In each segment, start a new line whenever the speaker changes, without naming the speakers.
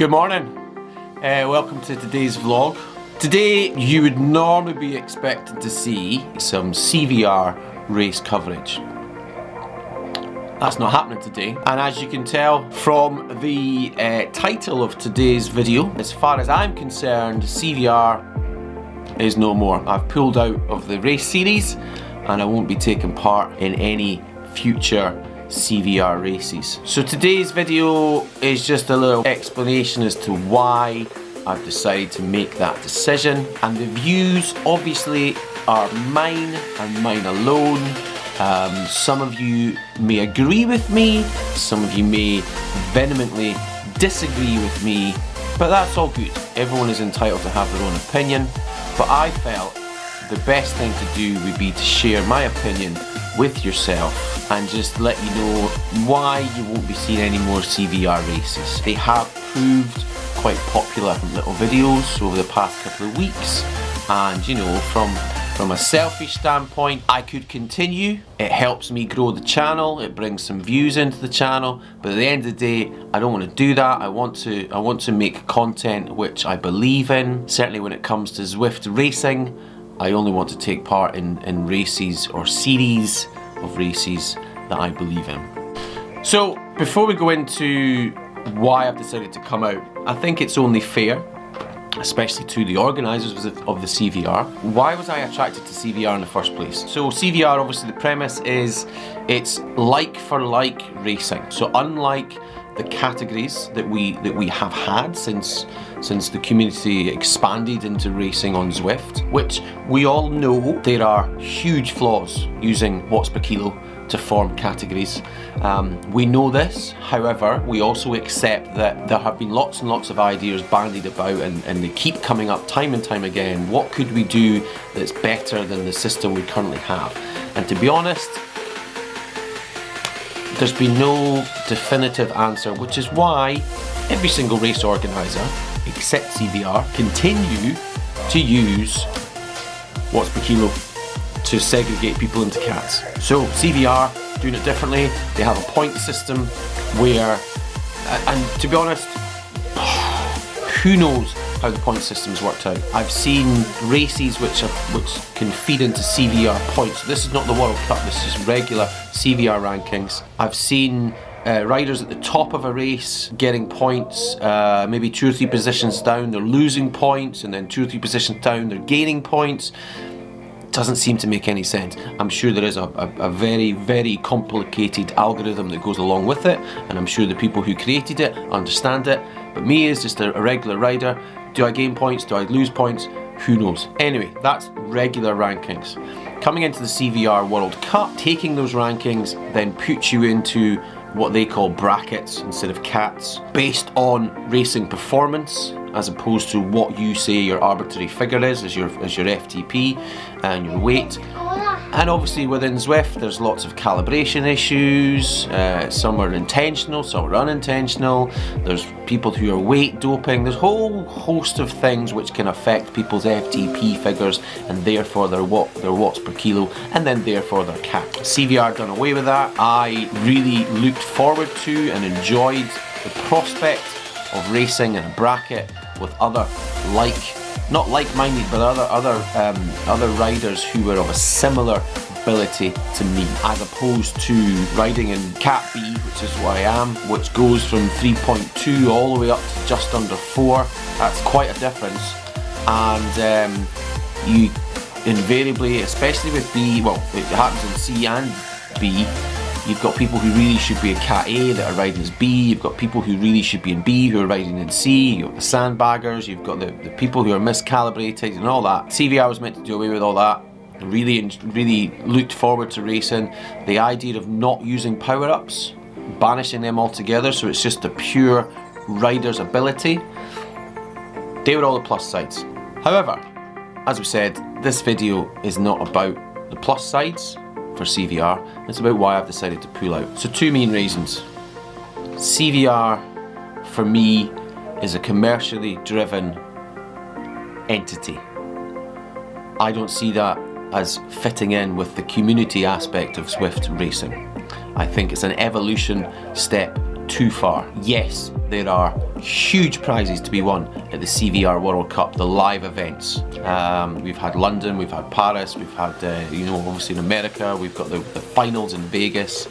Good morning, welcome to today's vlog. Today you would normally be expected to see some CVR race coverage. That's not happening today, and as you can tell from the title of today's video, as far as I'm concerned, CVR is no more. I've pulled out of the race series and I won't be taking part in any future CVR races. So today's video is just a little explanation as to why I've decided to make that decision, and the views obviously are mine and mine alone. Some of you may agree with me, some of you may vehemently disagree with me, but that's all good. Everyone is entitled to have their own opinion, but I felt the best thing to do would be to share my opinion with yourself and just let you know why you won't be seeing any more CVR races. They have proved quite popular little videos over the past couple of weeks, and you know, from a selfish standpoint, I could continue. It helps me grow the channel, it brings some views into the channel, but at the end of the day, I don't want to do that. I want to make content which I believe in. Certainly when it comes to Zwift racing, I only want to take part in races or series of races that I believe in. So before we go into why I've decided to come out, I think it's only fair, especially to the organisers of the CVR. Why was I attracted to CVR in the first place? So CVR, obviously the premise is it's like for like racing. So unlike the categories that we have had since the community expanded into racing on Zwift, which we all know there are huge flaws using watts per kilo to form categories. We know this, however, we also accept that there have been lots and lots of ideas bandied about, and they keep coming up time and time again. What could we do that's better than the system we currently have? And to be honest, there's been no definitive answer, which is why every single race organiser, except CVR, continue to use watts per kilo to segregate people into cats. So CVR doing it differently. They have a point system where, and to be honest, who knows how the point system's worked out. I've seen races which can feed into CVR points. This is not the World Cup, this is regular CVR rankings. I've seen riders at the top of a race getting points, maybe 2 or 3 positions down they're losing points, and then 2 or 3 positions down they're gaining points. Doesn't seem to make any sense. I'm sure there is a very, very complicated algorithm that goes along with it, and I'm sure the people who created it understand it, but me as just a regular rider, do I gain points, do I lose points? Who knows? Anyway, that's regular rankings. Coming into the CVR World Cup, taking those rankings then puts you into what they call brackets instead of cats, based on racing performance as opposed to what you say your arbitrary figure is as your FTP and your weight. And obviously within Zwift there's lots of calibration issues, some are intentional, some are unintentional, there's people who are weight doping, there's a whole host of things which can affect people's FTP figures and therefore their watts per kilo, and then therefore their CAC. CVR done away with that. I really looked forward to and enjoyed the prospect of racing in a bracket with other not like-minded, but other riders who were of a similar ability to me, as opposed to riding in Cat B, which is what I am, which goes from 3.2 all the way up to just under 4. That's quite a difference, and you invariably, especially with B, well, it happens in C and B, you've got people who really should be in Cat A that are riding as B, you've got people who really should be in B who are riding in C, you've got the sandbaggers, you've got the people who are miscalibrated and all that. CVR was meant to do away with all that. Really looked forward to racing. The idea of not using power-ups, banishing them altogether, so it's just a pure rider's ability. They were all the plus sides. However, as we said, this video is not about the plus sides for CVR, it's about why I've decided to pull out. So 2 main reasons. CVR for me is a commercially driven entity. I don't see that as fitting in with the community aspect of Zwift racing. I think it's an evolution step too far. Yes, there are huge prizes to be won at the CVR World Cup, the live events. We've had London, we've had Paris, we've had, obviously in America, we've got the finals in Vegas.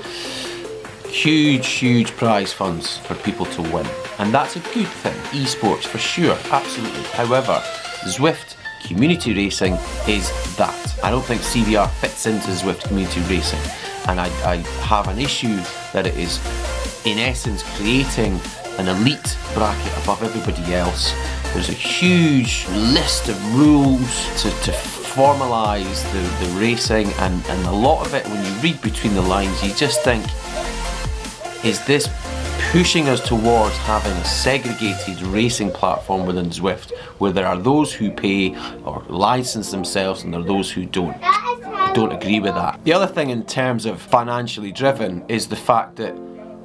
Huge prize funds for people to win. And that's a good thing, esports for sure, absolutely. However, Zwift community racing is that. I don't think CVR fits into Zwift community racing. And I have an issue that it is, in essence, creating an elite bracket above everybody else. There's a huge list of rules to formalise the racing, and a lot of it, when you read between the lines, you just think, is this pushing us towards having a segregated racing platform within Zwift, where there are those who pay or license themselves and there are those who don't? I don't agree with that. The other thing in terms of financially driven is the fact that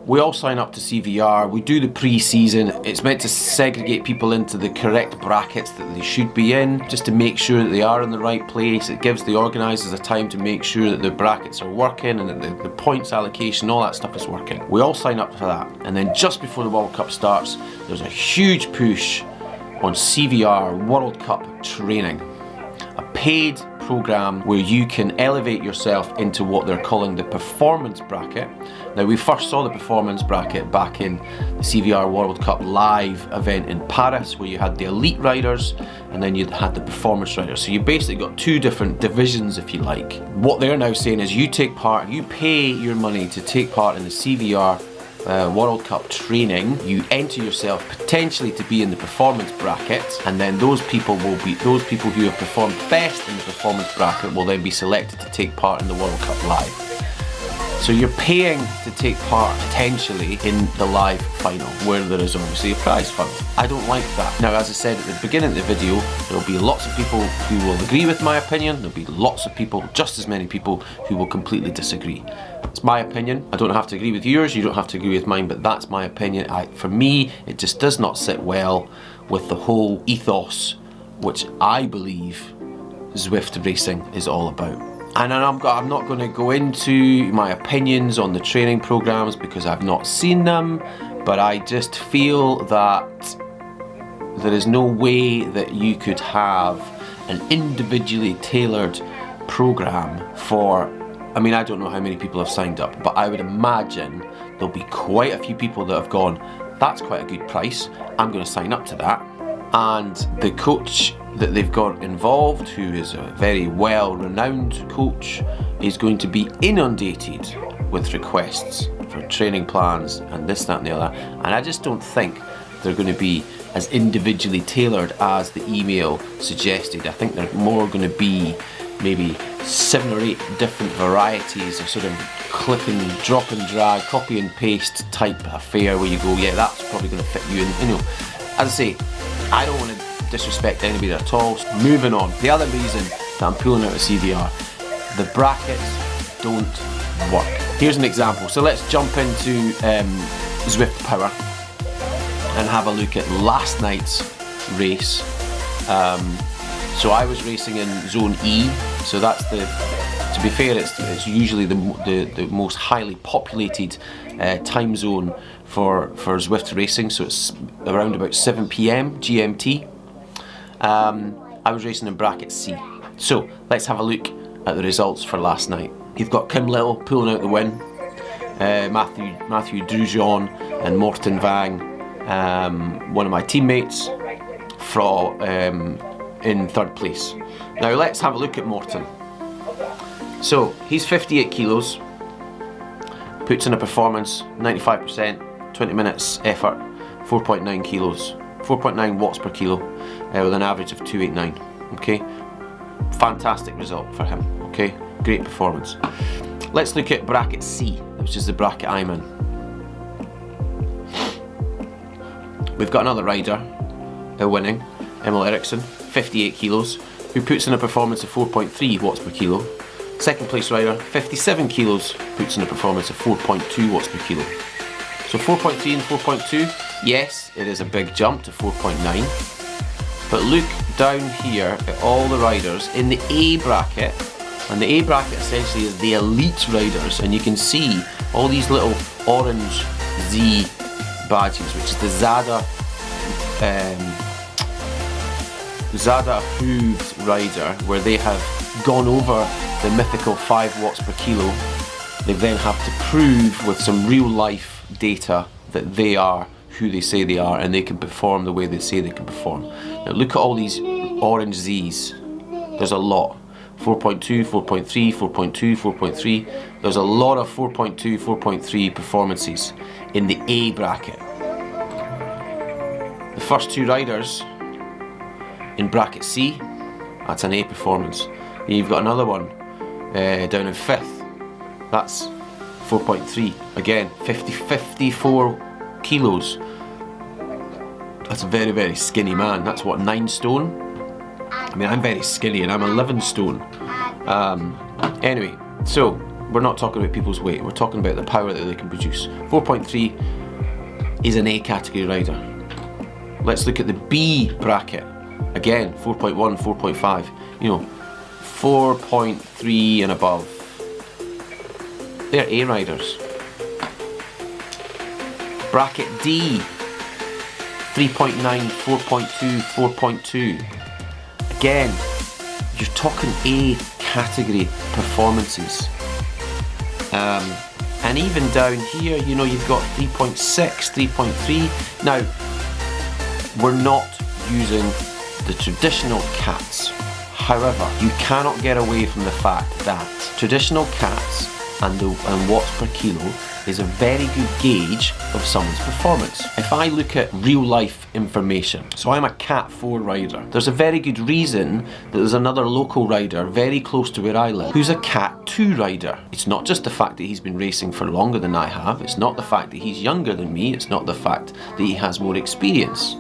we all sign up to CVR, we do the pre-season, it's meant to segregate people into the correct brackets that they should be in, just to make sure that they are in the right place. It gives the organisers a time to make sure that the brackets are working and that the points allocation, all that stuff is working. We all sign up for that, and then just before the World Cup starts, there's a huge push on CVR World Cup training. A paid program where you can elevate yourself into what they're calling the performance bracket. Now, we first saw the performance bracket back in the CVR World Cup live event in Paris, where you had the elite riders and then you had the performance riders. So you basically got two different divisions, if you like. What they're now saying is you take part, you pay your money to take part in the CVR World Cup training, you enter yourself potentially to be in the performance bracket, and then those people who have performed best in the performance bracket will then be selected to take part in the World Cup live. So you're paying to take part potentially in the live final, where there is obviously a prize fund. I don't like that. Now, as I said at the beginning of the video, there'll be lots of people who will agree with my opinion, there'll be lots of people, just as many people, who will completely disagree. It's my opinion. I don't have to agree with yours, you don't have to agree with mine, but that's my opinion. For me, it just does not sit well with the whole ethos, which I believe Zwift racing is all about. And I'm not going to go into my opinions on the training programs because I've not seen them, but I just feel that there is no way that you could have an individually tailored program for, I mean, I don't know how many people have signed up, but I would imagine there'll be quite a few people that have gone, that's quite a good price, I'm going to sign up to that. And the coach that they've got involved, who is a very well-renowned coach, is going to be inundated with requests for training plans and this, that and the other. And I just don't think they're going to be as individually tailored as the email suggested. I think they're more going to be maybe 7 or 8 different varieties of sort of click and drop and drag, copy and paste type affair, where you go, yeah, that's probably going to fit you. And as I say, I don't want to disrespect anybody at all. Moving on. The other reason that I'm pulling out of CVR, the brackets don't work. Here's an example. So let's jump into Zwift Power and have a look at last night's race. So I was racing in Zone E. So that's to be fair, it's usually the most highly populated time zone for Zwift racing. So it's around about 7 PM GMT. I was racing in bracket C. So let's have a look at the results for last night. You've got Kim Little pulling out the win, Matthew Drujon and Morten Vang, one of my teammates, in third place. Now let's have a look at Morten. So he's 58 kilos, puts in a performance, 95%, 20 minutes effort, 4.9 kilos, 4.9 watts per kilo, with an average of 289. Okay, fantastic result for him. Okay, great performance. Let's look at bracket C, which is the bracket I'm in. We've got another rider winning, Emil Eriksson, 58 kilos, who puts in a performance of 4.3 watts per kilo. Second place rider, 57 kilos, puts in a performance of 4.2 watts per kilo. So 4.3 and 4.2, yes, it is a big jump to 4.9. But look down here at all the riders in the A bracket, and the A bracket essentially is the elite riders, and you can see all these little orange Z badges, which is the ZADA approved rider, where they have gone over the mythical 5 watts per kilo. They then have to prove with some real life data that they are who they say they are, and they can perform the way they say they can perform. Now look at all these orange Z's. There's a lot. 4.2, 4.3, 4.2, 4.3. There's a lot of 4.2, 4.3 performances in the A bracket. The first 2 riders in bracket C, that's an A performance. Then you've got another one down in 5th. That's 4.3. Again, 54 kilos. That's a very, very skinny man. That's what, 9 stone? I mean, I'm very skinny and I'm 11 stone. Anyway, so we're not talking about people's weight, we're talking about the power that they can produce. 4.3 is an A category rider. Let's look at the B bracket. Again, 4.1, 4.5, you know, 4.3 and above. They're A riders. Bracket D, 3.9, 4.2, 4.2. Again, you're talking A category performances. And even down here, you know, you've got 3.6, 3.3. Now, we're not using the traditional cats. However, you cannot get away from the fact that traditional cats and watts per kilo is a very good gauge of someone's performance. If I look at real life information, so I'm a Cat 4 rider, there's a very good reason that there's another local rider very close to where I live who's a Cat 2 rider. It's not just the fact that he's been racing for longer than I have, it's not the fact that he's younger than me, it's not the fact that he has more experience.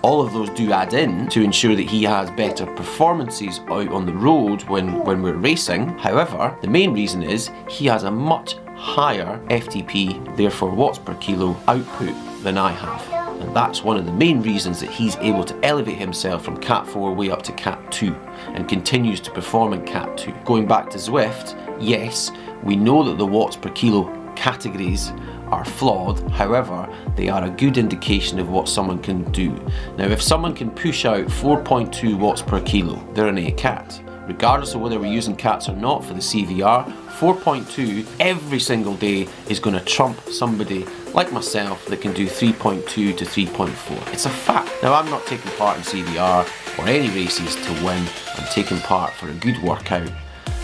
All of those do add in to ensure that he has better performances out on the road when we're racing. However, the main reason is he has a much higher FTP, therefore watts per kilo output than I have. And that's one of the main reasons that he's able to elevate himself from Cat 4 way up to Cat 2 and continues to perform in Cat 2. Going back to Zwift, yes, we know that the watts per kilo categories are flawed, however, they are a good indication of what someone can do. Now, if someone can push out 4.2 watts per kilo, they're an A cat. Regardless of whether we're using cats or not for the CVR, 4.2 every single day is going to trump somebody like myself that can do 3.2 to 3.4. It's a fact. Now, I'm not taking part in CVR or any races to win. I'm taking part for a good workout,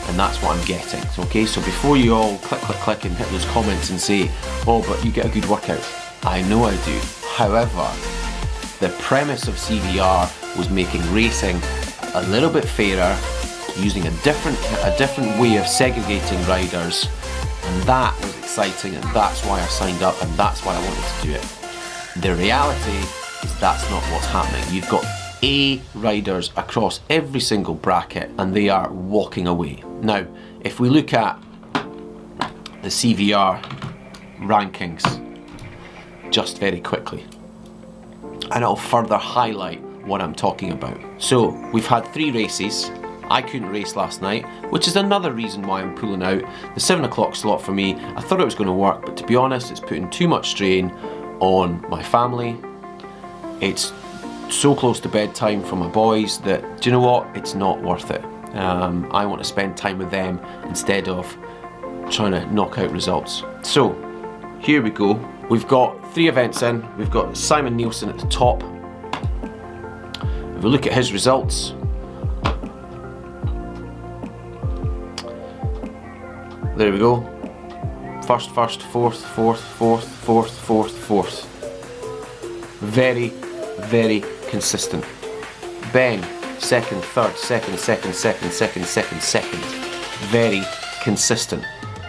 and that's what I'm getting. Okay, so before you all click and hit those comments and say, oh, but you get a good workout. I know I do. However, the premise of CVR was making racing a little bit fairer, using a different way of segregating riders, and that was exciting, and that's why I signed up, and that's why I wanted to do it. The reality is that's not what's happening. You've got A riders across every single bracket, and they are walking away. Now, if we look at the CVR rankings just very quickly, and it'll further highlight what I'm talking about. So, we've had 3 races. I couldn't race last night, which is another reason why I'm pulling out. The 7 o'clock slot for me, I thought it was going to work, but to be honest, it's putting too much strain on my family. It's so close to bedtime for my boys that, do you know what, it's not worth it. I want to spend time with them instead of trying to knock out results. So, here we go. We've got 3 events in. We've got Simon Nielsen at the top. If we look at his results, there we go. First, fourth. Very, very consistent. Ben, second. Very consistent.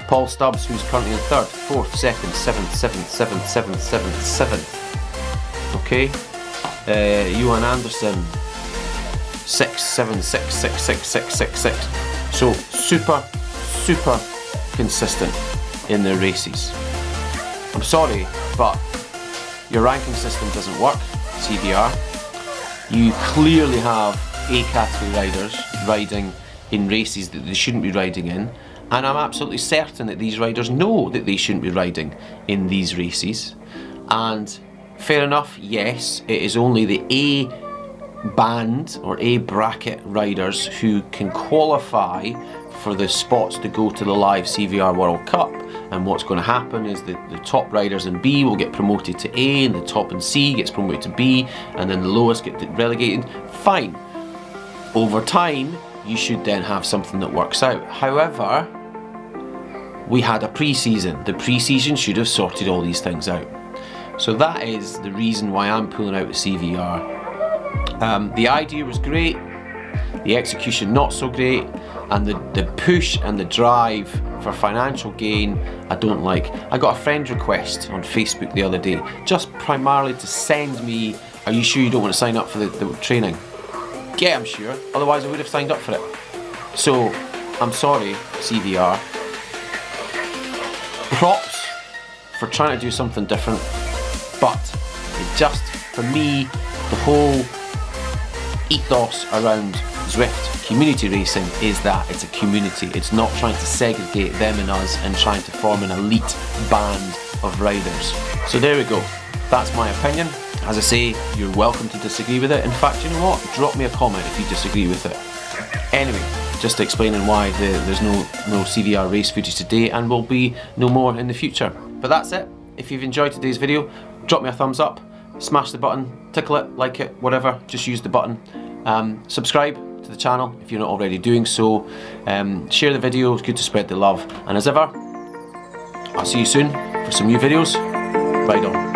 Paul Stubbs, who's currently in 3rd, 4th, 2nd, 7th. Okay. Johan Anderson, 6th, 7th, 6. So super consistent in their races. I'm sorry, but your ranking system doesn't work, CVR. You clearly have A category riders riding in races that they shouldn't be riding in, and I'm absolutely certain that these riders know that they shouldn't be riding in these races. And fair enough, yes, it is only the A band or A bracket riders who can qualify for the spots to go to the live CVR World Cup. And what's going to happen is that the top riders in B will get promoted to A, and the top in C gets promoted to B, and then the lowest get relegated. Fine. Over time, you should then have something that works out. However, we had a pre-season. The pre-season should have sorted all these things out. So that is the reason why I'm pulling out the CVR. The idea was great, the execution not so great, and the push and the drive for financial gain I don't like. I got a friend request on Facebook the other day, just primarily to send me, are you sure you don't want to sign up for the training? Yeah, I'm sure, otherwise I would have signed up for it. So, I'm sorry, CVR. Props for trying to do something different, but it just, for me, the whole ethos around Zwift community racing is that it's a community. It's not trying to segregate them and us and trying to form an elite band of riders. So there we go. That's my opinion. As I say, you're welcome to disagree with it. In fact, you know what? Drop me a comment if you disagree with it. Anyway, just explaining why there's no CVR race footage today, and will be no more in the future. But that's it. If you've enjoyed today's video, drop me a thumbs up, smash the button, tickle it, like it, whatever, just use the button. Subscribe to the channel if you're not already doing so. Share the video, it's good to spread the love. And as ever, I'll see you soon for some new videos. Ride on.